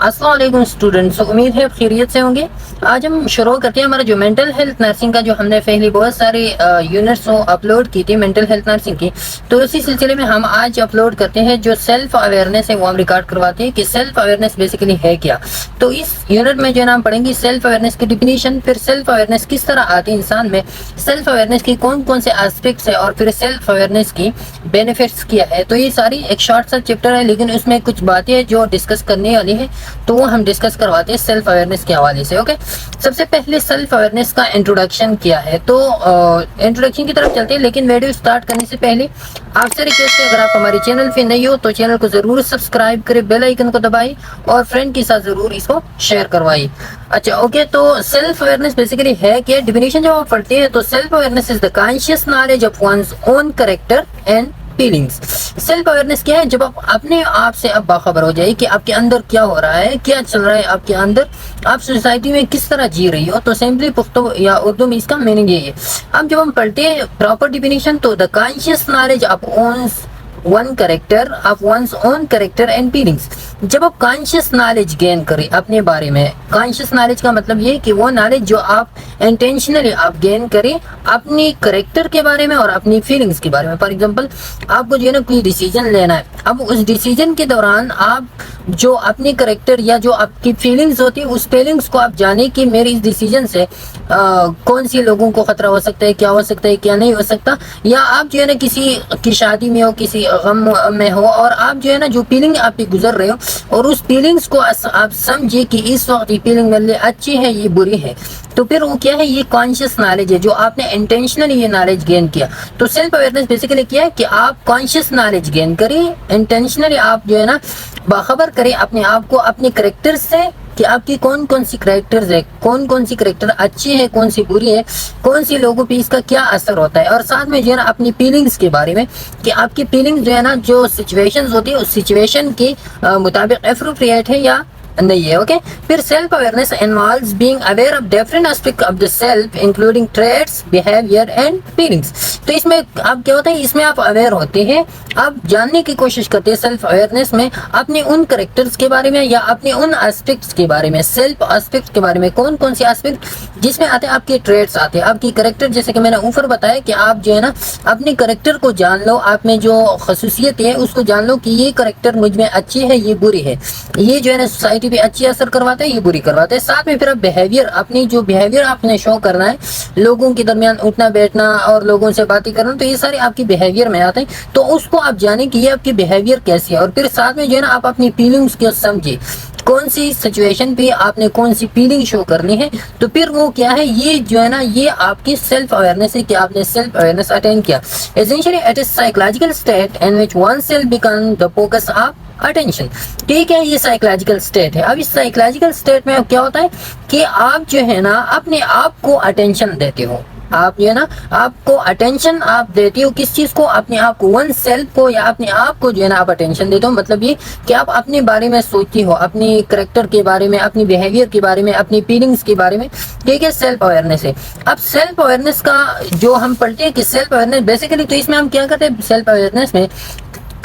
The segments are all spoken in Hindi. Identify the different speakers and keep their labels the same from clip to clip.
Speaker 1: अस्सलाम वालेकुम स्टूडेंट्स, उम्मीद है खैरियत से होंगे। आज हम शुरू करते हैं हमारा जो मेंटल हेल्थ नर्सिंग का जो हमने पहले बहुत सारे यूनिट्स अपलोड की थी मेंटल हेल्थ नर्सिंग की। तो इसी सिलसिले में हम आज अपलोड करते हैं जो सेल्फ अवेयरनेस है वो हम रिकॉर्ड करवाते हैं कि सेल्फ अवेयरनेस बेसिकली है क्या। तो इस यूनिट में जो नाम पढ़ेंगे सेल्फ अवेयरनेस की डिफिनीशन, फिर सेल्फ अवेयरनेस किस तरह आती है इंसान में, सेल्फ अवेयरनेस की कौन कौन से एस्पेक्ट्स है और फिर सेल्फ अवेयरनेस की बेनिफिट्स क्या है। तो ये सारी एक शॉर्ट सा चैप्टर है, लेकिन उसमें कुछ बातें जो डिस्कस करने वाली है तो वो हम डिस्कस करवाते हैं सेल्फ अवेयरनेस के हवाले से। ओके, सबसे पहले सेल्फ अवेयरनेस का इंट्रोडक्शन क्या है, तो इंट्रोडक्शन की तरफ चलते हैं। लेकिन वीडियो स्टार्ट करने से पहले आपसे रिक्वेस्ट है, अगर आप हमारे चैनल पे नए हो तो चैनल को जरूर सब्सक्राइब करें, बेल आइकन को दबाएं और फ्रेंड के साथ जरूर इसको शेयर करवाइए। अच्छा ओके, तो सेल्फ अवेयरनेस बेसिकली है क्या। डिफिनेशन जब आप पढ़ते हैं तो self awareness is the conscious knowledge of one's own character and feelings. Self awareness क्या है, जब आप अपने आप से अब बाखबर हो जाए कि आपके अंदर क्या हो रहा है, क्या चल रहा है आपके अंदर, आप सोसाइटी में किस तरह जी रही हो। तो सिंपली पुख्तो या उर्दू में इसका मीनिंग यही है। अब जब हम पढ़ते हैं प्रॉपर डिफिनेशन तो the conscious knowledge of one character of one's own character and feelings. जब आप कॉन्शियस नॉलेज गेन करें अपने बारे में, कॉन्शियस नॉलेज का मतलब ये कि वो नॉलेज जो आप इंटेंशनली आप गेन करें अपनी कैरेक्टर के बारे में और अपनी फीलिंग्स के बारे में। फॉर एग्जांपल आपको जो है ना कोई डिसीजन लेना है, अब उस डिसीजन के दौरान आप जो अपनी कैरेक्टर या जो आपकी फीलिंग्स होती है उस फीलिंग्स को आप जाने कि मेरे इस डिसीजन से कौन सी लोगों को खतरा हो सकता है, क्या हो सकता है, क्या नहीं हो सकता। या आप जो है ना किसी की शादी में हो, किसी गम में हो और आप जो है ना जो फीलिंग आप पे गुजर रहे हो और उस फीलिंग्स को आप समझिए कि इस वक्त ये फीलिंग मेरे लिए अच्छी है, ये बुरी है। तो फिर वो क्या है, ये कॉन्शियस नॉलेज है जो आपने इंटेंशनली ये नॉलेज गेन किया। तो सेल्फ अवेयरनेस बेसिकली क्या है कि आप कॉन्शियस नॉलेज गेन करें, इंटेंशनली आप जो है ना बाखबर करें अपने आप को अपने करेक्टर से कि आपकी कौन कौन सी करेक्टर्स है, कौन कौन सी करेक्टर अच्छी है, कौन सी बुरी है, कौन सी लोगों पे इसका क्या असर होता है। और साथ में जो है ना अपनी फीलिंग्स के बारे में कि आपकी फीलिंग्स जो है ना जो सिचुएशंस होती है उस सिचुएशन के मुताबिक एप्रोप्रिएट है या नहीं है। ओके, फिर self awareness involves being aware of different aspect of the self including traits, behaviour and feelings. तो इसमें आप क्या होता है, इसमें आप अवेयर होते हैं, आप जानने की कोशिश करते हैं सेल्फ अवेयरनेस में अपने उन करेक्टर्स के बारे में या अपने उन एस्पेक्ट्स के बारे में, सेल्फ एस्पेक्ट्स के बारे में। कौन कौन से एस्पेक्ट जिसमें आते हैं आपके ट्रेट्स आते हैं, आपकी करेक्टर, जैसे कि मैंने ऊपर बताया कि आप जो है ना अपने करेक्टर को जान लो, आप में जो खसूसियत है उसको जान लो कि ये करेक्टर मुझ में अच्छी है, ये बुरी है, ये जो है ना सोसाइटी पे अच्छी असर करवाता है, ये बुरी करवाता है। साथ में फिर आप बिहेवियर, अपनी जो बिहेवियर आपने शो करना है, लोगों के दरमियान उठना बैठना और लोगों से बातें करना, तो ये सारे आपकी बिहेवियर में आते हैं। तो उसको आप जाने कि ये आपकी बिहेवियर कैसी है। और फिर साथ में जो है ना आप अपनी फीलिंग्स को समझे, कौन सी सिचुएशन पे आपने कौन सी फीलिंग शो करनी है। तो फिर वो क्या है, ये जो है ना ये आपकी सेल्फ अवेयरनेस है कि आपने सेल्फ अवेयरनेस अटेन किया। Essentially it is psychological state in which one self become the focus of attention. ठीक है, ये साइकोलॉजिकल स्टेट है। अब इस साइकोलॉजिकल स्टेट में क्या होता है कि आप जो है ना अपने आप को अटेंशन देते हो, आप जो है ना आपको अटेंशन आप देते हो किस चीज को, अपने आप को, वन सेल्फ को या अपने आप को जो है ना आप अटेंशन देते हो। मतलब ये कि आप अपने बारे में सोचती हो, अपनी करेक्टर के बारे में, अपनी बिहेवियर के बारे में, अपनी फीलिंग्स के बारे में। ठीक है, सेल्फ अवेयरनेस है। अब सेल्फ अवेयरनेस का जो हम पढ़ते हैं कि सेल्फ अवेयरनेस बेसिकली, तो इसमें हम क्या करते हैं सेल्फ अवेयरनेस में,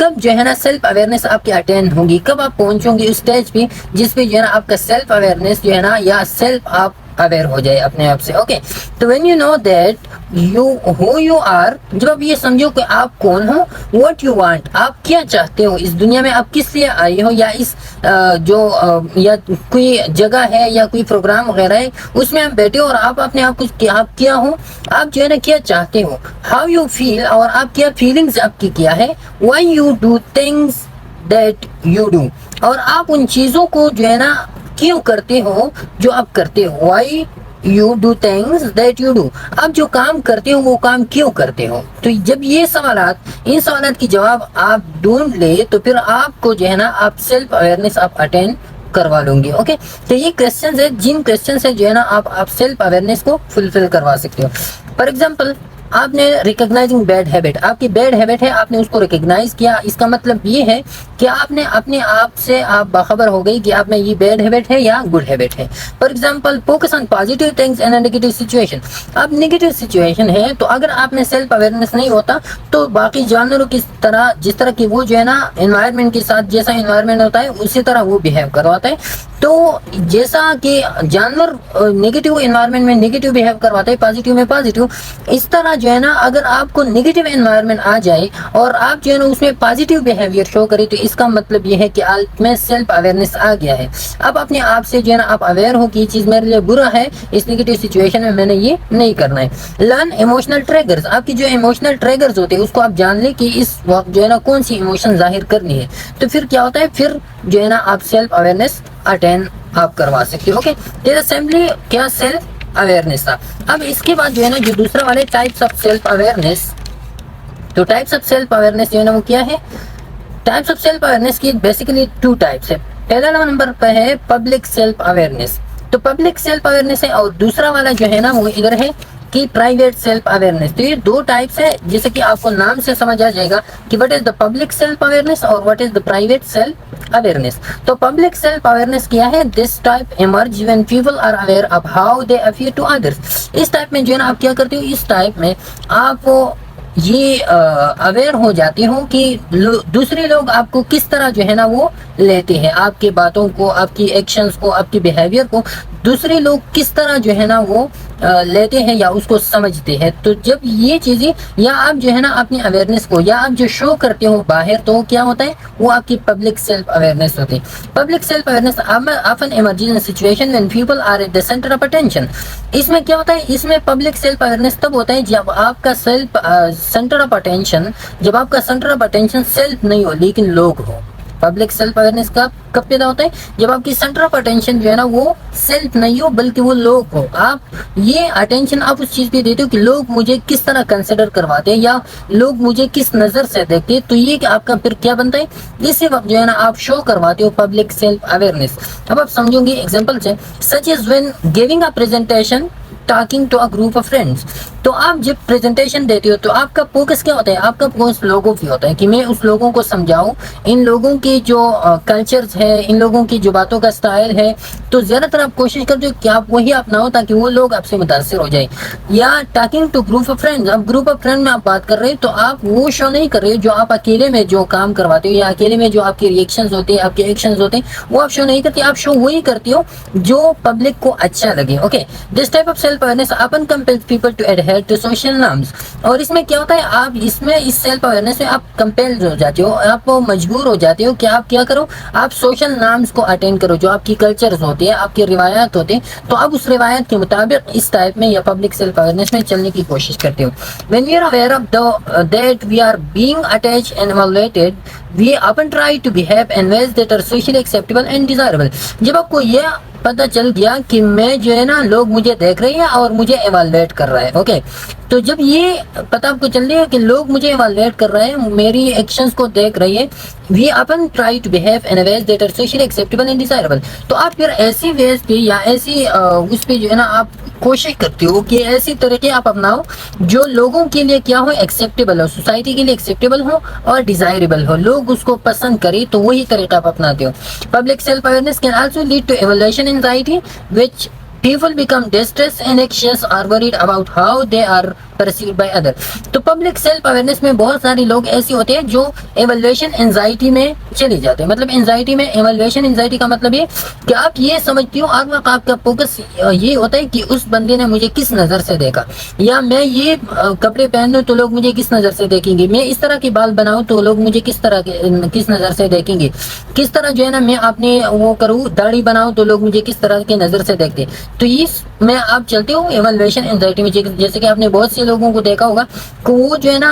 Speaker 1: कब जो है ना सेल्फ अवेयरनेस आपकी अटेन होगी, कब आप पहुंचोगे उस स्टेज पे जिस पे जो है ना आपका सेल्फ अवेयरनेस जो है ना या सेल्फ आप अवेयर हो जाए अपने आप से। ओके, तो when you know that you who you are, जब आप ये समझो कि आप कौन हो, व्हाट यू वांट, आप क्या चाहते हो इस दुनिया में, आप किस लिए आए हो, या इस या कोई जगह है या कोई प्रोग्राम वगैरह है उसमें आप बैठे हो और आप अपने आप को आप क्या हो, आप जो है ना क्या चाहते हो, हाउ यू फील, और आप क्या फीलिंग्स आपकी क्या है, why you do things that you do, और आप उन चीजों को जो है ना क्यों करते हो जो आप करते हो, why you do things that you do, आप जो काम करते हो वो काम क्यों करते हो। तो जब ये सवालात, इन सवालात की जवाब आप ढूंढ ले तो फिर आपको जो है ना आप सेल्फ अवेयरनेस आप अटेन करवा लूंगी। ओके, तो ये क्वेश्चन है, जिन क्वेश्चन से जो है ना आप सेल्फ अवेयरनेस को फुलफिल करवा सकते हो। फॉर एग्जाम्पल आपने रिकॉग्नाइजिंग बैड हैबिट, आपकी बैड हैबिट है, आपने उसको रिकॉग्नाइज किया। इसका मतलब ये है कि आपने अपने आप से आप बाखबर हो गई कि आप में ये बैड हैबिट है या गुड हैबिट है। For example focus on positive things in a negative situation. अब नेगेटिव सिचुएशन है तो अगर आप में सेल्फ अवेयरनेस नहीं होता तो बाकी जानवरों की तरह, जिस तरह की वो जो है ना एनवायरनमेंट के साथ जैसा एनवायरनमेंट होता है उसी तरह वो बिहेव करवाता है। तो जैसा कि जानवर नेगेटिव एनवायरनमेंट में नेगेटिव बिहेव करवाता है, पॉजिटिव में पॉजिटिव, इस तरह जो है ना अगर आपको नेगेटिव एनवायरनमेंट आ जाए और आप जो है ना उसमें पॉजिटिव बिहेवियर शो करें तो इसका मतलब ये है कि आप में सेल्फ अवेयरनेस आ गया है। अब अपने आप से जो है ना आप अवेयर हो कि ये चीज मेरे लिए बुरा है, इस नेगेटिव सिचुएशन में मैंने ये नहीं करना है। लर्न इमोशनल ट्रिगर्स, आपकी जो इमोशनल ट्रिगर्स होते हैं उसको आप जान ले कि इस वक्त जो है ना कौन सी इमोशन जाहिर करनी है। तो फिर क्या होता है, फिर जो है ना आप सेल्फ अवेयरनेस अटेन आप करवा सकते हो। ओके, तो सिंपली क्या सेल्फ अवेयरनेस था। अब इसके बाद जो है ना जो दूसरा वाले टाइप्स ऑफ सेल्फ अवेयरनेस, तो टाइप्स ऑफ सेल्फ अवेयरनेस जो है ना वो क्या है। टाइप्स ऑफ सेल्फ अवेयरनेस की बेसिकली 2 टाइप्स है। पहला नंबर पर है पब्लिक सेल्फ अवेयरनेस, तो पब्लिक सेल्फ अवेयरनेस है, और दूसरा वाला जो है ना वो इधर है कि प्राइवेट सेल्फ अवेयरनेस। तो ये 2 टाइप्स है, जैसे कि आपको नाम से समझ आ जाएगा कि what is the public self awareness और what is the private self awareness. तो पब्लिक सेल्फ अवेयरनेस क्या है, this type emerge when people are aware of how they appear to others. इस टाइप में जो है ना आप क्या करते हो, इस टाइप में आप ये अवेयर हो जाते हो कि दूसरे लोग आपको किस तरह जो है ना वो लेते हैं, आपके बातों को, आपकी एक्शंस को, आपकी बिहेवियर को दूसरे लोग किस तरह जो है ना वो लेते हैं या उसको समझते हैं। तो जब ये चीजें या आप जो है ना अपनी अवेयरनेस को या आप जो शो करते हो बाहर, तो क्या होता है वो आपकी पब्लिक सेल्फ अवेयरनेस होती है। Public self awareness often emerges in situation when people are at the centre of attention. इसमें क्या होता है, इसमें पब्लिक सेल्फ अवेयरनेस तब होता है जब आपका सेल्फ सेंटर ऑफ अटेंशन, जब आपका सेंटर ऑफ अटेंशन सेल्फ नहीं हो लेकिन लोग हो। पब्लिक सेल्फ अवेयरनेस का कब पैदा होता है, जब आपकी सेंटर ऑफ अटेंशन जो है ना वो सेल्फ नहीं हो बल्कि वो लोग हो। आप ये अटेंशन आप उस चीज पे देते हो कि लोग मुझे किस तरह कंसिडर करवाते हैं या लोग मुझे किस नजर से देखते हैं। तो ये आपका फिर क्या बनता है, इसी वक्त जो है ना आप शो करवाते हो पब्लिक सेल्फ अवेयरनेस। अब आप समझोगे एग्जाम्पल से, such is when giving a presentation talking to a group of friends. तो आप जब प्रेजेंटेशन देते हो तो आपका फोकस क्या होता है, आपका फोकस लोगों पे होता है कि मैं उस लोगों को समझाऊं, इन लोगों की जो कल्चर्स है, इन लोगों की जो बातों का स्टाइल है, तो ज्यादातर आप कोशिश करते हो कि आप वही अपनाओ ताकि वो लोग आपसे मुतासिर हो जाए। या talking to group of friends, आप ग्रुप ऑफ फ्रेंड में आप बात कर रहे हो तो आप वो शो नहीं कर रहे हो जो आप अकेले में जो काम करवाते हो या अकेले में जो आपके रिएक्शंस होते हैं, आपके एक्शंस होते हैं, वो आप शो नहीं करते। आप शो वही करते हो जो पब्लिक को अच्छा लगे। Okay, this type of self awareness often compels people to adhere to social norms। और इसमें क्या होता है, आप इसमें इस सेल्फ अवेयरनेस में आप कंपेल्ड हो जाते हो, आप मजबूर हो जाते हो कि आप क्या करो, आप सोशल नॉर्म्स को अटेंड करो, जो आपकी कल्चर्स होते हैं, आपके रिवायात होते हैं, तो आप उस रिवायत के मुताबिक इस टाइप में या पब्लिक सेल्फ अवेयरनेस में चलने की कोशिश करते हो। When we are aware of that we are being attached and evaluated, we often try to behave in ways that are socially acceptable and desirable। जब आपको यह पता चल गया कि मैं जो है ना लोग मुझे देख रहे हैं और मुझे एवेलुएट कर रहा है। ओके, तो जब ये पता आपको चल रहा है कि लोग मुझे एवेलुएट कर रहे हैं, मेरी एक्शंस को देख रही है, we often try to behave in ways that are socially acceptable and desirable. तो आप फिर ऐसी वेज पे या ऐसी उस पे जो है ना आप कोशिश करते हो कि ऐसी तरीके आप अपनाओ जो लोगों के लिए क्या हो, एक्सेप्टेबल हो, सोसाइटी के लिए एक्सेप्टेबल हो और डिजायरेबल हो, लोग उसको पसंद करें, तो वही तरीका आप अपनाते हो। Public self awareness can also lead to evaluation anxiety which people become distressed and anxious or worried about how they are perceived by other। तो पब्लिक सेल्फ अवेयरनेस में बहुत सारे लोग ऐसे होते हैं जो एवल्यूएशन एंजाइटी में चले जाते हैं। मतलब एंजाइटी में, एवल्यूएशन एंजाइटी का मतलब ये कि आप ये समझती हो हर वक्त आपका फोकस ये होता है कि उस बंदे ने मुझे किस नजर से देखा, या मैं ये कपड़े पहन लूं तो लोग मुझे किस नजर से देखेंगे, मैं इस तरह के बाल बनाऊं तो लोग मुझे किस नजर से देखेंगे, किस तरह जो है ना मैं अपने वो करूँ, दाढ़ी बनाऊं तो लोग मुझे किस तरह के नजर से देखते। तो इस में आप चलते हो एवल्यूएशन एंजाइटी में। जैसे कि आपने बहुत से लोगों को देखा होगा कि वो जो है ना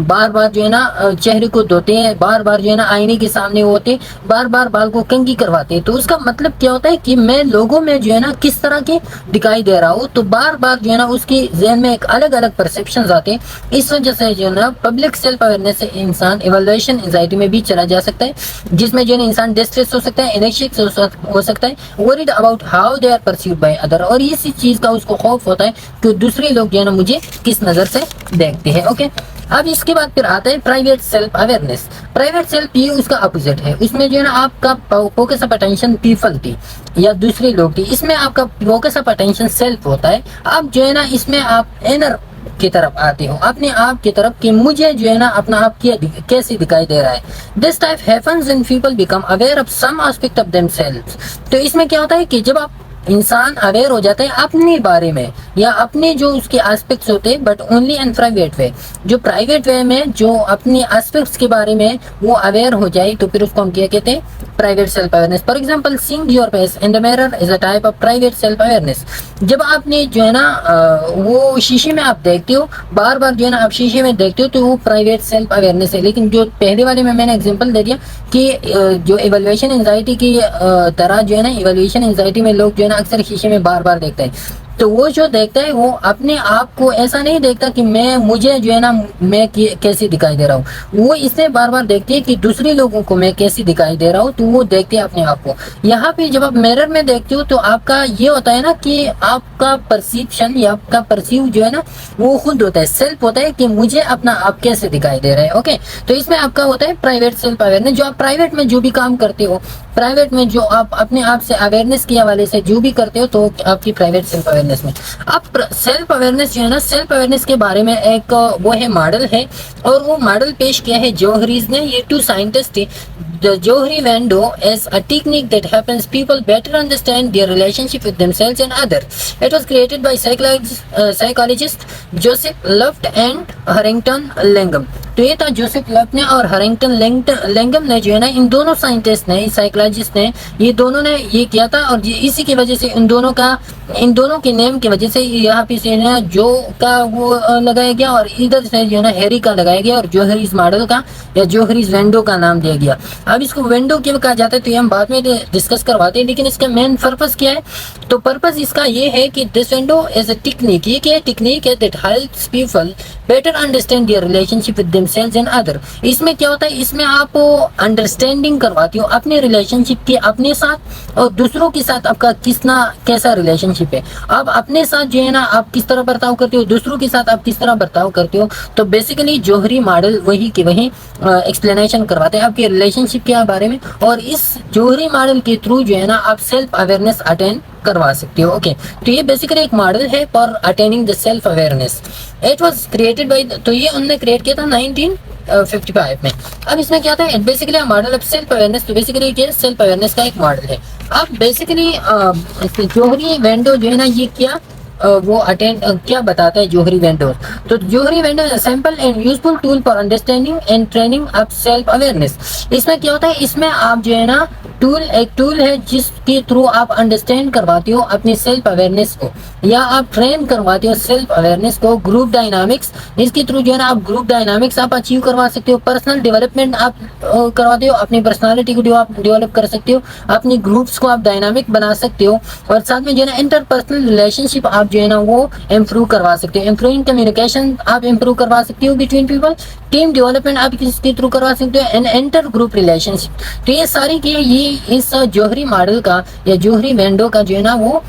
Speaker 1: बार बार जो है ना चेहरे को धोते हैं, बार बार जो है ना आईने के सामने होते, बार बार बाल को कंघी करवाते हैं। तो उसका मतलब क्या होता है कि मैं लोगों में जो है ना किस तरह के दिखाई दे रहा हूँ, तो बार बार जो है ना उसकी जहन में एक अलग अलग परसेप्शन आते हैं। इस वजह से जो है ना पब्लिक सेल्फ अवेयरनेस से इंसान एवल्यूएशन एंजाइटी में भी चला जा सकता है, जिसमें जो है ना इंसान डिस्ट्रेस हो सकता है, एंग्जाइटी हो सकता है, worried about how they are perceived by other. और इसी चीज का उसको खौफ होता है कि दूसरे लोग जो है ना मुझे किस नजर से देखते हैं। ओके, अब इसके बाद फिर आता है private self awareness. Private self ये उसका अपोजिट है, उसमें जो है ना आपका फोकस ऑफ अटेंशन पीपल थी या दूसरे लोग थी, इसमें आपका फोकस ऑफ अटेंशन सेल्फ होता है। अब जो है ना इसमें आप इनर की तरफ आते हो, अपने आप की तरफ कि मुझे जो है ना अपना आप कैसे दिखाई दे रहा है। This type happens when people become aware of some aspect of themselves. तो इसमें क्या होता है कि जब आप इंसान अवेयर हो जाते हैं अपने बारे में या अपने जो उसके एस्पेक्ट्स होते हैं, बट ओनली इन प्राइवेट वे। जो प्राइवेट वे में जो अपने एस्पेक्ट्स के बारे में वो अवेयर हो जाए तो फिर उसको हम क्या कहते हैं, private self awareness. For example, seeing your face in the mirror is a type of private self awareness. जब आपने जो है ना वो शीशे में आप देखते हो, बार बार जो है ना आप शीशे में देखते हो, तो वो प्राइवेट सेल्फ अवेयरनेस है। लेकिन जो पहले वाले में मैंने एग्जांपल दे दिया कि जो इवैल्यूएशन एंजाइटी की तरह जो है ना, इवैल्यूएशन एंजाइटी में लोग जो है ना अक्सर शीशे में बार बार देखते हैं, तो वो जो देखता है वो अपने आप को ऐसा नहीं देखता कि मुझे जो है ना मैं कैसे दिखाई दे रहा हूँ, वो इससे बार बार देखती है कि दूसरे लोगों को मैं कैसे दिखाई दे रहा हूँ, तो वो देखते हैं अपने आप को। यहाँ पे जब आप मिरर में देखते हो तो आपका ये होता है ना कि आपका परसेप्शन या आपका परसीव जो है ना वो खुद होता है, सेल्फ होता है कि मुझे अपना आप कैसे दिखाई दे रहा है। ओके, तो इसमें आपका होता है प्राइवेट सेल्फ अवेयरनेस। जो आप प्राइवेट में जो भी काम करते हो, प्राइवेट में जो आप अपने आप से अवेयरनेस के हवाले से जो भी करते हो, तो आपकी प्राइवेट सेल्फ अवेयरनेस में। अब सेल्फ अवेयरनेस जो है ना, सेल्फ अवेयरनेस के बारे में एक वो है मॉडल है, और वो मॉडल पेश किया है जोहरीज ने। ये 2 साइंटिस्ट थे, the Johari Vando, as a technique that helps people better understand their relationship with themselves and others. It was created by psychologist Joseph Luft and Harrington Langham. तो ये था जोसेफ लफ्ट ने और हैरिंगटन लैंगम ने जो है ना, इन दोनों साइंटिस्ट ने, साइकोलॉजिस्ट ने, ये दोनों ने ये किया था। और इसी की वजह से इन दोनों के नेम की वजह से यहाँ पे से ना जो का वो लगाया गया और इधर से जो है ना हैरी का लगाया गया और जोहरीज मॉडल का या जोहरीज वेंडो का नाम दिया गया। अब इसको वेंडो क्यों कहा जाता है तो ये हम बाद में डिस्कस करवाते हैं, लेकिन इसका मेन पर्पस क्या है, तो पर्पस इसका ये है कि this vendor is a technique. ये क्या टेक्निक है that helps people better understand their relationship with themselves and other. इसमें क्या होता है, इसमें आप अंडरस्टैंडिंग करवाती हो अपने रिलेशनशिप की अपने साथ और दूसरों के साथ आपका कैसा रिलेशनशिप है। अब अपने साथ जो है ना आप किस तरह बर्ताव करते हो, दूसरों के साथ आप किस तरह बर्ताव करते हो, तो बेसिकली जोहरी मॉडल वही की वही एक्सप्लेनेशन करवाते हैं आपके रिलेशनशिप के बारे में। और इस जोहरी मॉडल के थ्रू जो है ना आप सेल्फ अवेयरनेस अटेन करवा सकते हो। ओके, तो ये बेसिकली एक मॉडल है for attaining the self awareness. It was created by, तो ये उन्होंने क्रिएट किया था 1955 में। अब इसमें क्या था, basically model of self awareness, तो बेसिकली ये सेल्फ अवेयरनेस का एक मॉडल है। अब बेसिकली जोहरी वेंडो जो है ना ये क्या वो क्या बताता है जोहरी वेंडो, तो Johari window is a simple and useful tool for understanding and training of self awareness. इसमें क्या होता है, इसमें आप जो है ना एक टूल है जिसके थ्रू आप अंडरस्टैंड करवाते हो अपनी सेल्फ अवेयरनेस को या आप ट्रेन करवाते हो सेल्फ अवेयरनेस को। ग्रुप डायनामिक्स, इसके थ्रू जो है ना आप ग्रुप डायनामिक्स आप अचीव करवा सकते हो। पर्सनल डेवलपमेंट आप करवाते हो, अपनी पर्सनालिटी को आप डेवलप कर सकते हो, अपनी ग्रुप्स को आप डायनामिक बना सकते हो, और साथ में जो है ना इंटरपर्सनल रिलेशनशिप आप जो है ना वो इम्प्रूव करवा सकते हो। इम्प्रूविंग कम्युनिकेशन आप इम्प्रूव करवा सकते हो बिटवीन पीपल। टीम डेवलपमेंट आप इसके थ्रू करवा सकते हो, एंड इंटर ग्रुप रिलेशनशिप। तो ये सारी के ये इस जोहरी मॉडल का या जोहरी वेंडो का जो है ना वो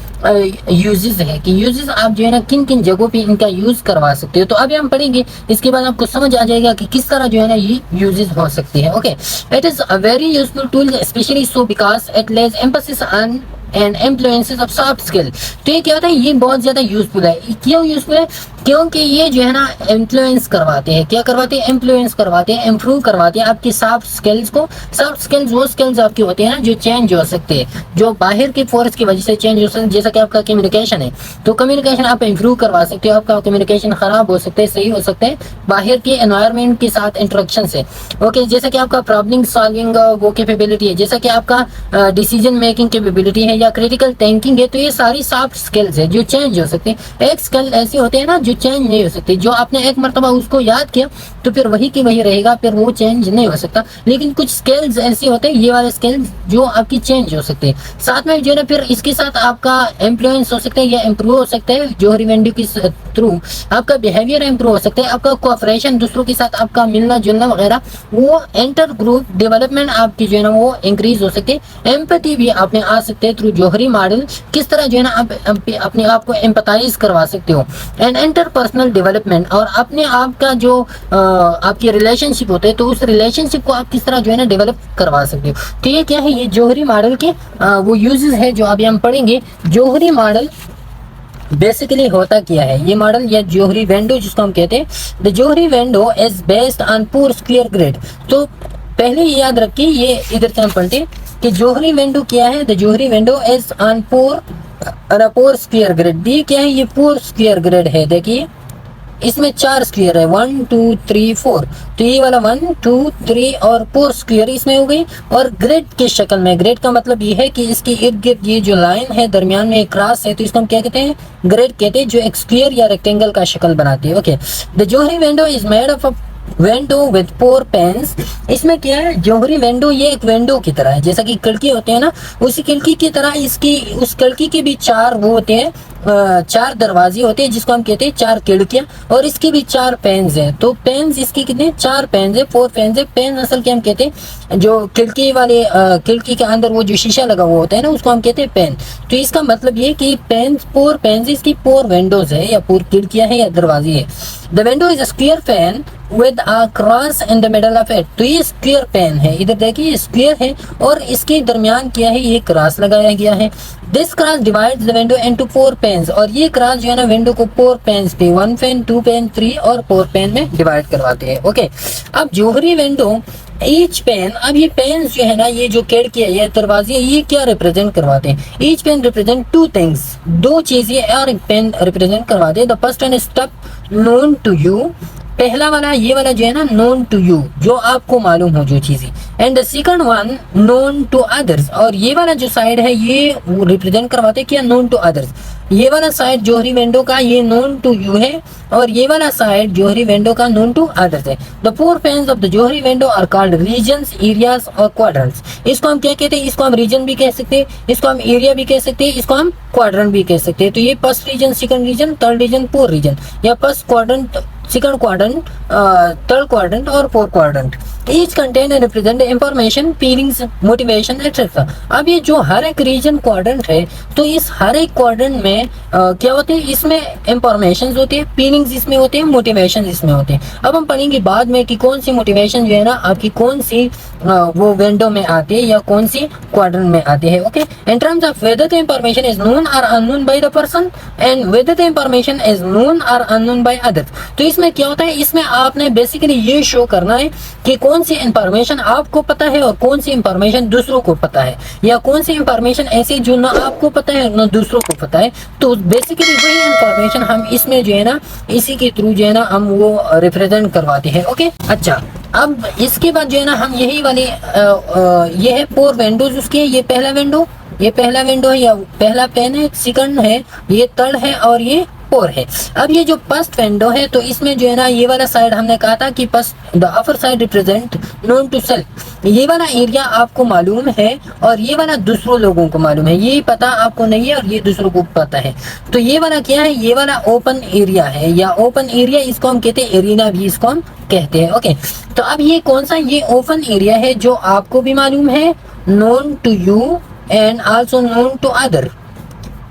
Speaker 1: यूजेस है कि यूजेस आप जो है ना किन किन जगहों पे इनका यूज करवा सकते हो। तो अभी हम पढ़ेंगे, इसके बाद आपको समझ आ जाएगा कि किस तरह जो है ना ये यूजेस हो सकती है। Okay, it is a very useful tool specially so because it Lay's emphasis on and influences of soft skill. तो ये क्या होता है, ये बहुत ज्यादा यूजफुल है। क्यों यूजफुल है, क्योंकि ये जो है ना इन्फ्लुएंस करवाते हैं, क्या करवाते हैं, इन्फ्लुएंस करवाते हैं, इंप्रूव करवाते हैं आपकी सॉफ्ट स्किल्स को। सॉफ्ट स्किल्स वो स्किल्स आपकी होती है ना जो चेंज हो सकते हैं, जो बाहर की फोर्स की वजह से चेंज हो सकते हैं। जैसा कि आपका कम्युनिकेशन है, तो कम्युनिकेशन आप इंप्रूव करवा सकते हो। आपका कम्युनिकेशन खराब हो सकते हैं, सही हो सकते हैं बाहर के एनवायरनमेंट के साथ इंटरेक्शन से। ओके, जैसा कि आपका प्रॉब्लम सॉल्विंग वो कैपेबिलिटी है, जैसा कि आपका डिसीजन मेकिंग कैपेबिलिटी है या क्रिटिकल थिंकिंग है, तो ये सारी सॉफ्ट स्किल्स है जो चेंज हो सकते हैं। एक स्किल ऐसे होते हैं ना जो चेंज नहीं हो सकती। जो आपने एक मरतबा उसको याद किया तो फिर वही की वही रहेगा, फिर वो चेंज नहीं हो सकता। लेकिन कुछ स्केल्स ऐसे होते हैं, ये वाले स्केल्स जो आपकी चेंज हो सकते हैं। साथ में जो है ना फिर इसके साथ आपका इन्फ्लुएंस हो सकता है या इम्प्रूव हो सकता है जोहरी वेंडो के थ्रू। आपका बिहेवियर इम्प्रूव हो सकता है, आपका कोऑपरेशन दूसरों के साथ, आपका मिलना जुलना वगैरह, वो इंटर ग्रुप डेवलपमेंट आपकी जो है ना वो इंक्रीज हो सकती है। एम्पैथी भी आप में आ सकते हैं थ्रू जोहरी मॉडल। किस तरह जो है ना आप अपने आप को एम्पैथाइज करवा सकते हो। एंड इंटरपर्सनल डेवलपमेंट, और अपने आप का जो आपकी रिलेशनशिप होते हैं तो उस रिलेशनशिप को आप किस तरह जो है ना डेवलप करवा सकते हो। तो ये क्या है, ये जोहरी मॉडल के वो यूजेस है जो अभी हम पढ़ेंगे। जोहरी मॉडल बेसिकली होता क्या है, ये मॉडल या जोहरी वेंडो जिसको हम कहते हैं, the Johari window is based on four square grid. तो पहले ये याद रखिए, ये इधर से हम पढ़ते हैं कि जोहरी वेंडो क्या है। The Johari window is on four square grid. ये क्या है, ये पुअर स्क्वायर ग्रिड है। देखिए इसमें 4 स्क्वायर है, 1 2 3 4। तो ये वाला 1 2 3 और 4 स्क्वायर इसमें हो गई, और ग्रिड की शक्ल में। ग्रिड का मतलब ये है कि इसके इर्द गिर्द ये जो लाइन है, दरमियान में एक क्रॉस है, तो इसको हम क्या कहते हैं, ग्रिड कहते हैं, जो एक स्क्वायर या रेक्टेंगल का शक्ल बनाती है। Okay, the Johari window is made of window with 4 panes. इसमें क्या है, जोहरी विंडो ये एक विंडो की तरह है, जैसा कि खिड़की होते हैं ना, उसी खिड़की की तरह इसकी, उस खिड़की के भी 4 वो होते हैं, 4 दरवाजे होते हैं जिसको हम कहते हैं 4 खिड़कियां, और इसकी भी 4 पेन्स हैं। तो पेन्स इसकी कितने, 4 पेन्स है, 4 पेन्स है। पेन असल के हम कहते हैं जो खिड़की वाले, खिड़की के अंदर वो जो शीशा लगा हुआ होता है ना, उसको हम कहते हैं पेन। तो इसका मतलब ये कि पेन्स 4 पेन्स, इसकी 4 विंडोज है या 4 खिड़कियां है या दरवाजे है। The window is a square fan with a cross in the middle of it. तो ये स्क्वायर पेन है, इधर देखिए स्क्वायर है और इसके दरमियान क्या है, ये क्रॉस लगाया गया है। This cross divides the window into 4 panes, और ये क्रॉस जो है ना विंडो को 4 पेन्स पे, 1 पेन 2 पेन 3 और 4 पेन में डिवाइड करवाते हैं। ओके, अब जोहरी विंडो ईच पेन, अब ये पेन जो है ना, ये जो खिड़की है, ये दरवाजे, ये क्या रिप्रेजेंट करवाते हैं। ईच पेन रिप्रेजेंट 2 थिंग्स, 2 चीजें और एक पेन रिप्रेजेंट करवाते हैं। The first one step known to you, पहला वाला ये वाला जो है ना, नोन टू यू, जो आपको मालूम हो जो चीजें। And the second one known to others, और ये वाला जो साइड है ये रिप्रेजेंट करवाते हैं क्या, नोन टू अदर्स। ये वाला साइड जोहरी विंडो का ये नोन टू यू है, और ये वाला साइड जोहरी विंडो का नोन टू अदर्स है। The 4 panes of the Johari window are called regions, areas और क्वाड्रेंट्स। इसको हम क्या कहते हैं, इसको हम रीजन भी कह सकते हैं, इसको हम एरिया भी कह सकते हैं, इसको हम क्वाड्रेंट भी कह सकते हैं। तो ये first region, second region, third region, fourth region, या first quadrant, second quadrant, third quadrant और fourth quadrant. Each contain and represent information, feelings, motivation etcetera. अब ये जो हर एक रीजन क्वाड्रेंट है, तो इस हर एक क्वाड्रेंट में क्या होते हैं, इसमें इंफॉर्मेशन होते हैं, फीलिंग्स इसमें होते हैं, मोटिवेशन इसमें होते हैं। अब हम पढ़ेंगे बाद में कि कौन सी मोटिवेशन जो है ना आपकी कौन सी वो विंडो में आती है या कौन सी क्वाड्रेंट में आती है। Okay, in terms of whether the information is known or unknown by the person and whether the information is known or unknown by others. तो इसमें क्या होता है, इसमें आपने बेसिकली ये शो करना है कि कौन सी इंफॉर्मेशन आपको पता है और कौन सी इंफॉर्मेशन दूसरों को पता है, या कौन सी इंफॉर्मेशन ऐसी जो ना आपको पता है ना दूसरों को पता है। तो बेसिकली वही इंफॉर्मेशन हम इसमें जो है ना, इसी के थ्रू जो है ना हम वो रिप्रेजेंट करवाते हैं। ओके, अच्छा, अब इसके बाद जो है ना हम यही वाली ये है 4 विंडोज उसके। ये पहला विंडो, ये पहला विंडो है या पहला पेन है, सेकंड है, ये थर्ड है और ये 4 है। अब ये जो फर्स्ट विंडो है, तो इसमें जो है ना ये वाला साइड हमने कहा था कि first the upper side represent known to self. ये वाला एरिया आपको मालूम है और ये वाला दूसरों लोगों को मालूम है, ये पता आपको नहीं है और ये दूसरों को पता है। तो ये वाला क्या है, ये वाला ओपन एरिया है या ओपन एरिया, इसको हम कहते हैं एरिना भी इसको हम कहते हैं। ओके, तो अब ये कौन सा, ये ओपन एरिया है जो आपको भी मालूम है, known to you and also known to other.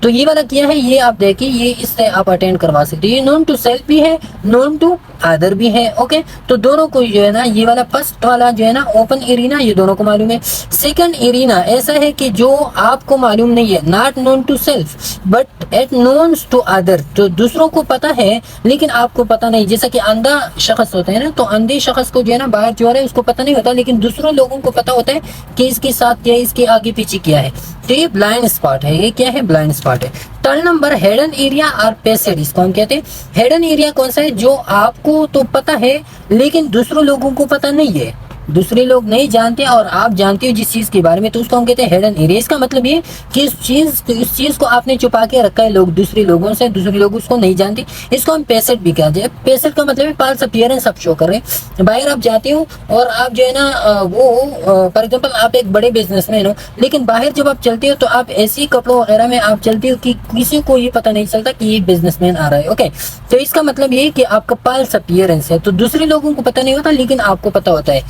Speaker 1: तो ये वाला क्या है, ये आप देखिए, ये इससे आप अटेंड करवा सकते हैं। ये नोन टू सेल्फ भी है, नोन टू अदर भी है। ओके, तो दोनों को जो है ना, ये वाला फर्स्ट वाला जो है ना ओपन एरिना, ये दोनों को मालूम है। सेकंड एरिना ऐसा है कि जो आपको मालूम नहीं है, not known to self but at knowns to other. तो दूसरों को पता है लेकिन आपको पता नहीं। जैसा कि अंधा शख्स होता है ना, तो अंधे शख्स को जो है ना बाहर जो है उसको पता नहीं होता, लेकिन दूसरों लोगों को पता होता है कि इसके साथ क्या है, इसके आगे पीछे क्या है। तो ये ब्लाइंड स्पॉट है, ये क्या है, ब्लाइंड स्पॉट है। थर्ड नंबर हिडन एरिया और पैसेज, इसको हम कहते हैं। हिडन एरिया कौन सा है, जो आपको तो पता है लेकिन दूसरों लोगों को पता नहीं है। दूसरे लोग नहीं जानते और आप जानते हो जिस चीज के बारे में, तो उसको हम कहते हैं हिडन एरिया। इसका मतलब ये कि इस चीज को आपने छुपा के रखा है लोग दूसरे लोगों से, दूसरे लोग उसको नहीं जानते। इसको हम पेसेट भी कहते हैं। पेसेट का मतलब है फॉल्स अपीयरेंस आप शो कर रहे हैं। बाहर आप जाते हो और आप जो है ना वो फॉर एग्जाम्पल आप एक बड़े बिजनेसमैन हो, लेकिन बाहर जब आप चलते हो तो आप ऐसे कपड़ों वगैरह में आप चलते हो कि किसी को ये पता नहीं चलता कि ये बिजनेसमैन आ रहा है। ओके, तो इसका मतलब ये कि आपका फॉल्स अपीयरेंस है, तो दूसरे लोगों को पता नहीं होता लेकिन आपको पता होता है।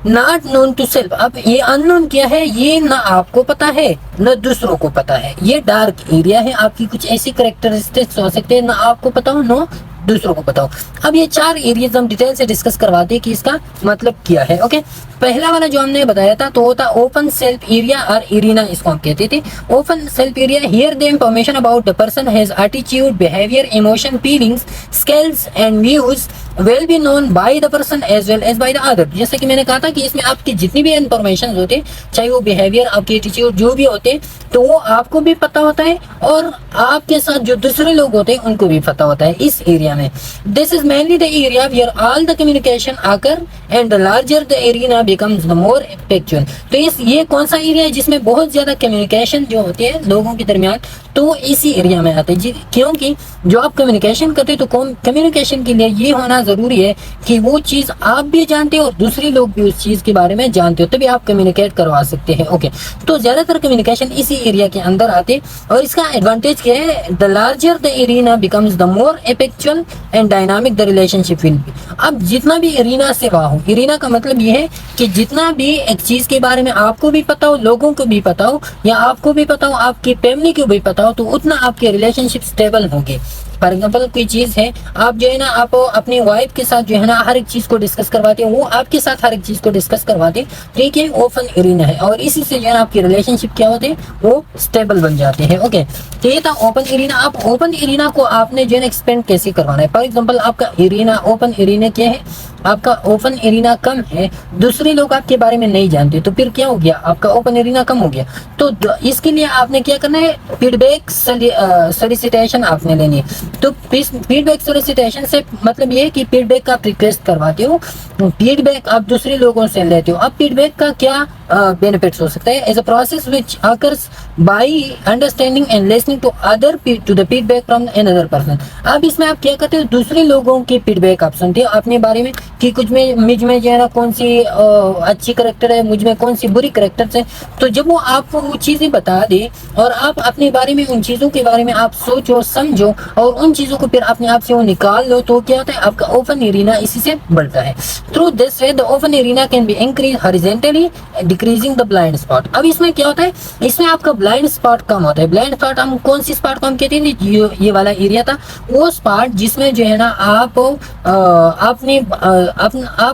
Speaker 1: नॉट नोन टू सेल्फ, अब ये अननोन क्या है, ये ना आपको पता है न दूसरों को पता है। ये डार्क एरिया है, आपकी कुछ ऐसी करेक्टरिस्टिक्स हो सकते हैं ना आपको पता हो ना दूसरों को बताओ। अब ये 4 एरियाज हम डिटेल से डिस्कस करवाते हैं कि इसका मतलब क्या है। ओके, पहला वाला जो हमने बताया था तो होता ओपन सेल्फ एरिया और एरिना, इसको हम कहते थे। Open self area, here the information about the person has attitude, behaviour, emotion, feelings, skills and views will be known by the person as well as by the other। जैसे कि मैंने कहा था कि इसमें आपकी जितनी भी इंफॉर्मेशन होते हैं, चाहे वो बिहेवियर, आपकी एटीट्यूड जो भी होते हैं, तो वो आपको भी पता होता है और आपके साथ जो दूसरे लोग होते हैं उनको भी पता होता है इस एरिया में। This is mainly the area where all the communication occur and the larger the area becomes the more effectual. तो ये कौन सा एरिया है जिसमें बहुत ज्यादा कम्युनिकेशन जो होती है लोगों के दरमियान, तो इसी एरिया में आते हैं। क्योंकि जो आप कम्युनिकेशन करते हो तो कम्युनिकेशन के लिए ये होना जरूरी है कि वो चीज आप भी जानते हो और दूसरे लोग भी उस चीज के बारे में जानते हो, तभी आप कम्युनिकेट करवा सकते हैं। ओके, तो ज्यादातर कम्युनिकेशन इसी एरिया के अंदर आते हैं और इसका एडवांटेज क्या है, the larger the area becomes the more effectual and dynamic the relationship will be. अब जितना भी एरिना से बाहर हो, एरिना का मतलब ये है कि जितना भी एक चीज के बारे में आपको भी पता हो, लोगों को भी पता हो, या आपको भी पता हो, आपकी फैमिली को भी पता हो, तो उतना आपके रिलेशनशिप स्टेबल होंगे। फॉर एग्जाम्पल कोई चीज है, आप जो है ना आप अपनी वाइफ के साथ जो है ना हर एक चीज को डिस्कस करवाते हैं, वो आपके साथ हर एक चीज को डिस्कस करवाते हैं, ठीक है, ओपन एरिना है और इसी से जो है ना आपकी रिलेशनशिप क्या होते हैं, वो स्टेबल बन जाते हैं। ओके, तो ये था ओपन एरिना। आप ओपन एरिना को आपने जो है ना एक्सपेंड कैसे करवाना है। फॉर एग्जाम्पल आपका एरिना, ओपन एरिना क्या है, आपका ओपन एरिना कम है, दूसरे लोग आपके बारे में नहीं जानते, तो फिर क्या हो गया, आपका ओपन एरिना कम हो गया। तो इसके लिए आपने क्या करना है, फीडबैक सोलिसिटेशन आपने लेनी है। तो फीडबैक सोलिसिटेशन से मतलब ये है कि फीडबैक का आप रिक्वेस्ट करवाते हो, फीडबैक आप दूसरे लोगों से लेते हो। अब फीडबैक का क्या बेनिफिट्स हो सकता है, as a process which occurs by understanding and listening to the feedback from another person. अब इसमें आप क्या करते हो, दूसरे लोगों की फीडबैक आप सुनते हो अपने बारे में कि मुझ में जो है ना कौन सी अच्छी करेक्टर है, मुझ में कौन सी बुरी करेक्टर्स है। तो जब वो आपको वो चीजें बता दे और आप अपने बारे में उन चीजों के बारे में आप सोचो समझो और उन चीजों को फिर अपने आप से वो निकाल लो, तो क्या होता है, आपका ओपन एरिना इसी से बढ़ता है। Through this way the open arena can be increase horizontally decreasing the blind spot. अब इसमें क्या होता है, इसमें आपका ब्लाइंड स्पॉट कम होता है। ब्लाइंड स्पॉट हम कौन सी स्पॉट को हम कहते हैं, ये वाला एरिया था वो स्पॉट जिसमें जो है ना आप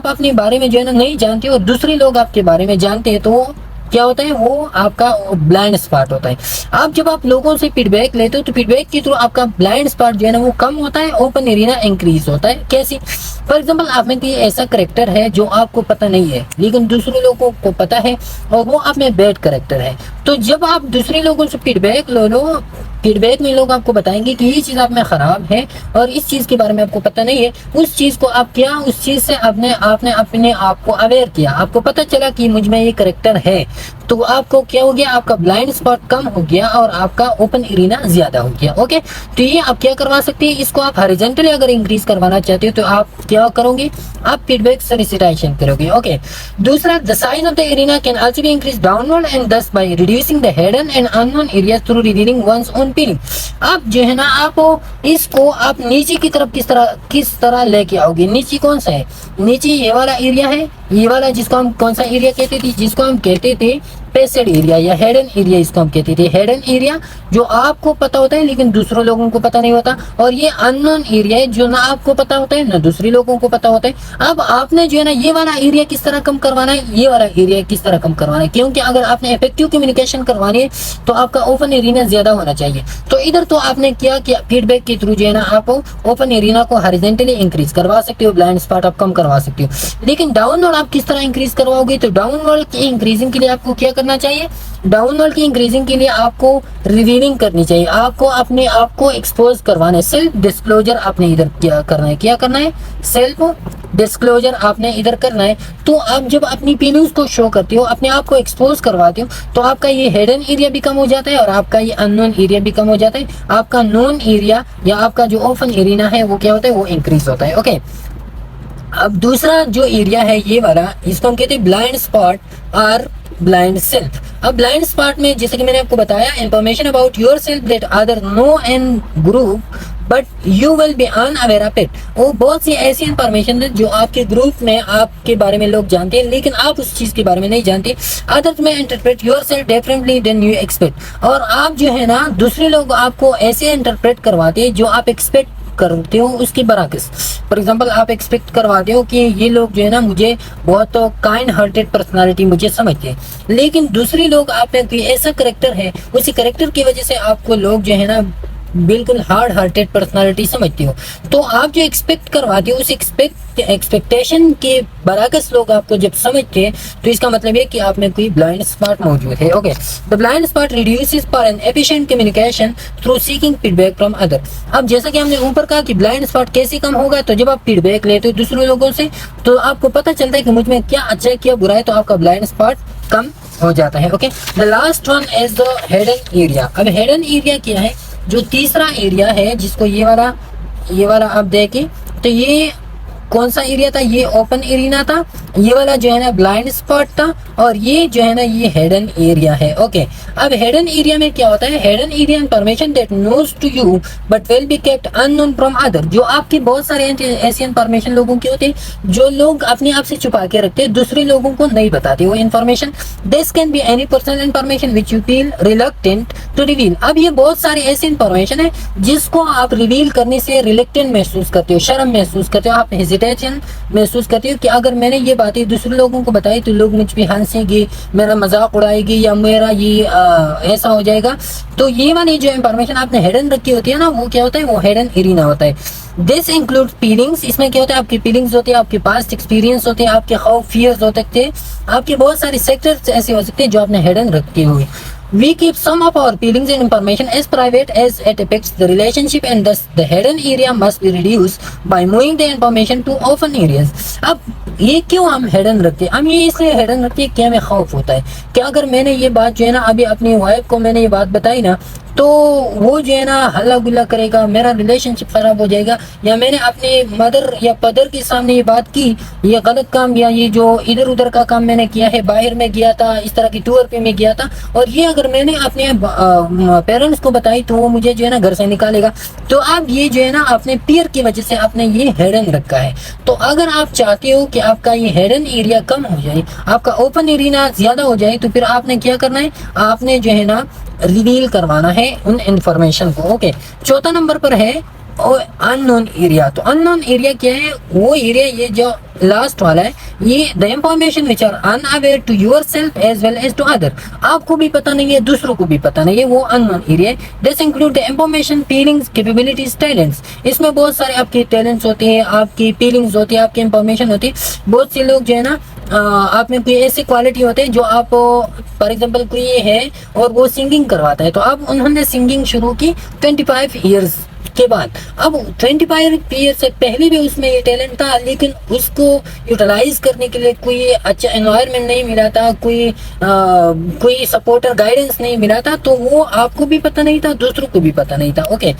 Speaker 1: अपने बारे में जो है ना नहीं जानते और दूसरे लोग आपके बारे में जानते हैं, तो क्या होता है, वो आपका ब्लाइंड स्पॉट होता है। अब जब आप लोगों से फीडबैक लेते हो तो फीडबैक के थ्रू आपका ब्लाइंड स्पॉट जो है ना वो कम होता है, ओपन एरिया इंक्रीज होता है। कैसे, फॉर एग्जाम्पल आप में कोई ऐसा करेक्टर है जो आपको पता नहीं है लेकिन दूसरे लोगों को पता है और वो आप में बैड करेक्टर है, तो जब आप दूसरे लोगों से फीडबैक लो, फीडबैक में लोग आपको बताएंगे कि ये चीज आप में खराब है और इस चीज के बारे में आपको पता नहीं है, उस चीज को आप क्या, उस चीज से आपने अपने आप को अवेयर किया, आपको पता चला कि मुझ में ये करेक्टर है, तो आपको क्या हो गया, आपका ब्लाइंड स्पॉट कम हो गया और आपका ओपन एरिना ज्यादा हो गया। ओके, तो ये आप क्या करवा सकते हैं, इसको आप हॉरिजॉन्टली अगर इंक्रीज करवाना चाहते हो तो आप क्या करोगे, आप फीडबैक सोलिसिटेशन करोगे। ओके, दूसरा, the size of the arena can also be increase downward and thus by reducing the hidden and unknown areas through revealing one's own feeling. आप जो है ना आप इसको आप नीचे की तरफ किस तरह लेके आओगे। नीचे कौन सा है, नीचे ये वाला एरिया है, ये वाला जिसको हम कौन सा एरिया कहते थे, जिसको हम कहते थे पेसेड एरिया या हेडन एरिया, इसको हम कहते थे हेडन एरिया, जो आपको पता होता है लेकिन दूसरों लोगों को पता नहीं होता, और ये अननोन एरिया है जो ना आपको पता होता है ना दूसरे लोगों को पता होता है। अब आपने जो है ना ये वाला एरिया किस तरह कम करवाना है, ये वाला एरिया किस तरह कम करवाना है, क्योंकि अगर आपने इफेक्टिव कम्युनिकेशन करवानी है तो आपका ओपन एरिया ज्यादा होना चाहिए। तो इधर तो आपने क्या किया, फीडबैक के थ्रू जो है ना आप ओपन एरिया को हॉरिजॉन्टली इंक्रीज करवा सकते हो, ब्लाइंड स्पॉट आप कम करवा सकते हो। लेकिन डाउनवर्ड आप किस तरह इंक्रीज करवाओगे, तो डाउनवर्ड की इंक्रीजिंग के लिए आपको क्या करना करना चाहिए? डाउनवर्ड की इंक्रीजिंग के लिए आपको रिवीलिंग करनी चाहिए, आपको अपने आप को एक्सपोज करवाना है, सेल्फ डिस्क्लोजर आपने इधर क्या करना है, सेल्फ डिस्क्लोजर आपने इधर करना है। तो आप जब अपनी फीलिंग्स को शो करते हो, अपने आप को एक्सपोज करवाते हो, तो आपका ये हिडन एरिया भी कम हो जाता है और आपका ये अननोन एरिया भी कम हो जाता है। आपका नोन एरिया या आपका जो ओपन एरिया है वो क्या होता है, वो इंक्रीज होता है। ओके, अब दूसरा जो एरिया है ये वाला, इसको हम कहते हैं ब्लाइंड स्पॉट और ब्लाइंड सेल्फ। अब ब्लाइंड स्पॉट में जैसे कि मैंने आपको बताया, information about your self that other know and group but you will be unaware of it. वो बहुत सी ऐसी इंफॉर्मेशन है जो आपके ग्रुप में आपके बारे में लोग जानते हैं, लेकिन आप उस चीज के बारे में नहीं जानते। अदर्स में interpret your self differently than you expect, और आप जो है ना, दूसरे लोग आपको ऐसे इंटरप्रेट करवाते हैं जो आप एक्सपेक्ट करते हो उसकी बराकस। फॉर एग्जाम्पल, आप एक्सपेक्ट करवाते हो कि ये लोग जो है ना मुझे बहुत काइंड हार्टेड पर्सनालिटी मुझे समझते हैं, लेकिन दूसरे लोग आप में कोई ऐसा करेक्टर है, उसी करेक्टर की वजह से आपको लोग जो है ना बिल्कुल हार्ड हार्टेड पर्सनालिटी समझते हो। तो आप जो एक्सपेक्ट करवाते हो उस एक्सपेक्टेशन के बराकस लोग आपको जब समझते हैं, तो इसका मतलब है कि आप में कोई ब्लाइंड स्पॉट मौजूद है। Okay, the blind spot reduces for an efficient communication through seeking feedback from other. अब जैसा कि हमने ऊपर कहा कि ब्लाइंड स्पॉट कैसे कम होगा, तो जब आप फीडबैक लेते हो दूसरे लोगों से, तो आपको पता चलता है कि मुझ में क्या अच्छा है क्या बुरा है, तो आपका ब्लाइंड स्पॉट कम हो जाता है। Okay, the last one is the hidden area. अब हिडन एरिया क्या है, जो तीसरा एरिया है जिसको ये वाला आप देखें, तो ये कौन सा एरिया था, ये ओपन एरिया था, ये वाला जो है ना ब्लाइंड स्पॉट था, और ये जो है ना ये हिडन एरिया है। ओके, अब हिडन एरिया में क्या होता है, hidden area information that knows to you but will be kept unknown from other. जो आपके बहुत सारे ऐसी इंफॉर्मेशन लोगों की होती है जो लोग अपने आप से छुपा के रखते हैं, दूसरे लोगों को नहीं बताते वो information. This can be any personal information which you feel reluctant to reveal. अब ये बहुत सारी ऐसी इंफॉर्मेशन है जिसको आप रिवील करने से रिलक्टेंट महसूस करते हो, शर्म महसूस करते हो, आप हेजिटेशन महसूस करते हो कि अगर मैंने ये बातें दूसरे लोगों को बताई तो लोग मुझ पे हंसेंगे, मेरा मजाक उड़ाएगी, या मेरा ये ऐसा हो जाएगा। तो ये वाली जो इंफॉर्मेशन आपने हिडन रखी होती है ना, वो क्या होता है, वो हिडन एरिया होता है। दिस इंक्लूड फीलिंग्स, इसमें क्या होता है, आपकी फीलिंग्स होती है, आपके पास्ट एक्सपीरियंस होते हैं, आपके खौफ फियर्स हो सकते हैं, आपके बहुत सारे सेक्टर्स ऐसे हो सकते हैं जो आपने हिडन रखे हुए। We keep some of our feelings and information as private as it affects the relationship, and thus the hidden area must be reduced by moving the information to open areas. अब ये क्यों हम हिडन रखते हैं, हम ये इसलिए हिडन रखते हैं कि हमें खौफ होता है कि अगर मैंने ये बात जो है ना अभी अपनी वाइफ को मैंने ये बात बताई ना, तो वो जो है ना हल्ला गुल्ला करेगा, मेरा रिलेशनशिप खराब हो जाएगा, या मैंने अपने मदर या फादर के सामने ये बात की, ये गलत काम या ये जो इधर उधर का काम मैंने किया है, बाहर में गया था, इस तरह की टूर पे मैं गया था, और ये अगर मैंने अपने पेरेंट्स को बताई तो वो मुझे जो है ना घर से निकालेगा। तो आप ये जो है ना अपने पीयर की वजह से आपने ये हिडन रखा है। तो अगर आप चाहते हो कि आपका ये हिडन एरिया कम हो जाए, आपका ओपन एरिया ज्यादा हो जाए, तो फिर आपने क्या करना है, आपने जो है ना रिवील करवाना है उन इंफॉर्मेशन को। ओके, चौथा नंबर पर है अननोन एरिया। तो अननोन एरिया क्या है, वो एरिया ये जो लास्ट वाला है, ये the information which are unaware to your self as well as to other. आपको भी पता नहीं है, दूसरों को भी पता नहीं है, वो अननोन एरिया है। This include the information, feelings, capabilities, talents. इसमें बहुत सारे आपके टैलेंट्स होते हैं, आपकी फीलिंग्स होती है, आपकी इंफॉर्मेशन होती है। बहुत से लोग जो है ना आप में कोई ऐसी क्वालिटी होते हैं जो आप, फॉर एग्जांपल कोई है और वो सिंगिंग करवाता है, तो अब उन्होंने सिंगिंग शुरू की 25 इयर्स के बाद। अब 25 ईयर से पहले भी उसमें ये टैलेंट था, लेकिन उसको यूटिलाइज करने के लिए कोई अच्छा एनवायरनमेंट नहीं मिला था, कोई सपोर्टर गाइडेंस नहीं मिला था, तो वो आपको भी पता नहीं था, दूसरों को भी पता नहीं था। Okay,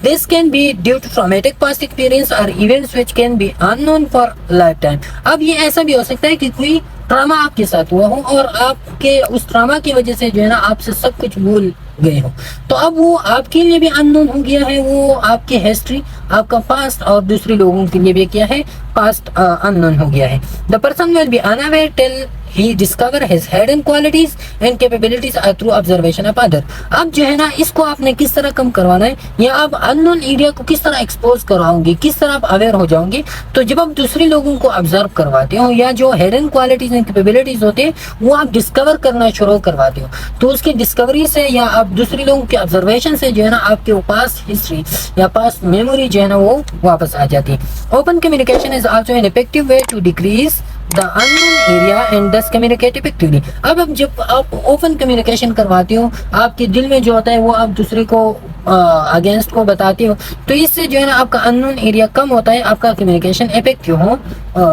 Speaker 1: this can be due to traumatic past experience or events which can be unknown for lifetime. अब ये ऐसा भी हो सकता है कि कोई ट्रामा आपके साथ हुआ हो और आपके उस ट्रामा की वजह से जो है ना आपसे सब कुछ भूल गए हो, तो अब वो आपके लिए भी अननोन हो गया है, वो आपकी हिस्ट्री, आपका पास्ट, और दूसरे लोगों के लिए भी क्या है, पास्ट अननोन हो गया है। The person will be unaware till he discover his hidden qualities and capabilities through observation of other. अब जो है ना इसको आपने किस तरह कम करवाना है, या आप अननोन एरिया को किस तरह एक्सपोज करवाओगे, किस तरह आप अवेयर हो जाओगे, तो जब आप दूसरे लोगों को ऑब्जर्व करवाते हो, या जो हिडन क्वालिटीज एंड कैपेबिलिटीज होते हैं वो आप डिस्कवर करना शुरू करवाते हो, तो उसकी डिस्कवरी से या आप दूसरे लोगों के ऑब्जर्वेशन से जो है ना आपके पास्ट हिस्ट्री या पास्ट मेमोरी जो है ना वो वापस आ जाती है। Open communication is also an effective way to decrease the unknown area and thus communicate effectively. अब जब आप ओपन कम्युनिकेशन करवाते हो, आपके दिल में जो होता है वो आप दूसरे को अगेंस्ट को बताते हो, तो इससे जो है ना आपका अननोन एरिया कम होता है, आपका कम्युनिकेशन इफेक्टिव हो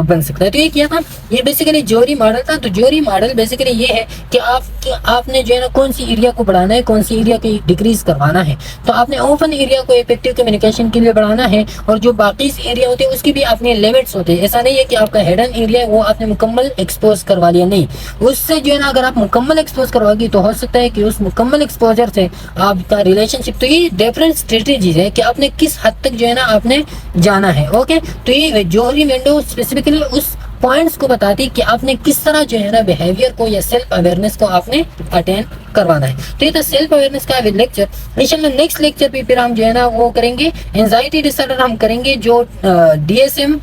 Speaker 1: बन सकता है। तो ये क्या था, ये बेसिकली ज्योरी मॉडल था। तो ज्योरी मॉडल बेसिकली ये है कि आपने जो है ना कौन सी एरिया को बढ़ाना है, कौन सी एरिया को डिक्रीज करवाना है। तो आपने ओपन एरिया को इफेक्टिव कम्युनिकेशन के लिए बढ़ाना है, और जो बाकी एरिया होते हैं उसकी भी अपने लिमिट्स होते हैं। ऐसा नहीं है कि आपका हिडन एरिया है वो आपने मुकम्मल एक्सपोज करवा लिया, नहीं, उससे जो है ना अगर आप मुकम्मल एक्सपोज करवाओगे तो हो सकता है कि उस मुकम्मल एक्सपोजर से आपका रिलेशनशिप, तो ये डिफरेंट स्ट्रेटेजीज है कि आपने किस हद तक जो है ना आपने जाना है। ओके, तो ये ज्योरी विंडो स्पेसिफिकली उस पॉइंट्स को बताती है कि आपने किस तरह जो है ना बिहेवियर को या सेल्फ अवेयरनेस को आपने अटेन करवाना है। तो ये था सेल्फ अवेयरनेस का लेक्चर। इंशाल्लाह नेक्स्ट लेक्चर पे फिर हम जो है ना वो करेंगे एंजाइटी डिसऑर्डर, हम करेंगे जो DSM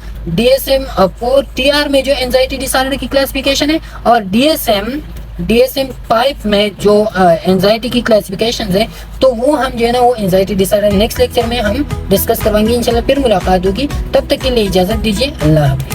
Speaker 1: 4 में जो एंजाइटी डिसऑर्डर की क्लासिफिकेशन है, और DSM 5 में जो एंजाइटी की क्लासिफिकेशन है, तो वो हम जो है ना वो एंजाइटी डिसऑर्डर नेक्स्ट लेक्चर में हम डिस्कस करवाएंगे। इंशाल्लाह फिर मुलाकात होगी, तब तक के लिए इजाजत दीजिए। अल्लाह हाफिज़।